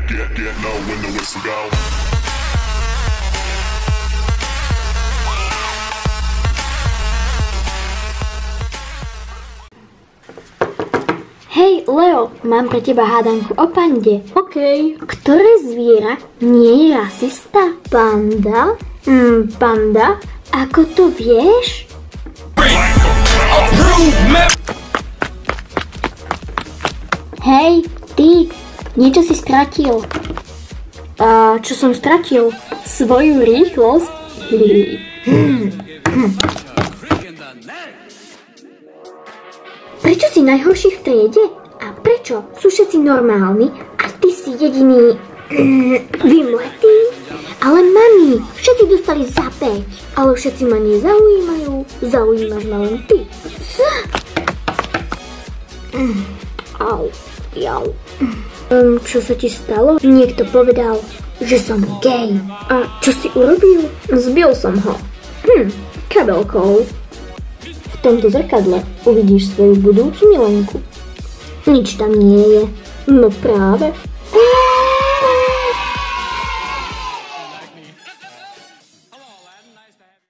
Get low when the whistle go. Hej, Leo, mám pre teba hádanku o pande. OK. Ktoré zviera nie je rasista? Panda? Panda? Ako to vieš? Hej, ty, niečo si stratil. A čo som stratil? Svoju rýchlosť? Prečo si najhorší v triede? A prečo sú všetci normálni a ty si jediný vymletý? Ale mami, všetci dostali za 5. Ale všetci ma nezaujímajú. Zaujímaš ma len ty. Au, jau. Čo sa ti stalo? Niekto povedal, že som gay. A čo si urobil? Zbil som ho. Kabelkou. V tomto zrkadle uvidíš svoju budúcu milenku. Nič tam nie je. No práve.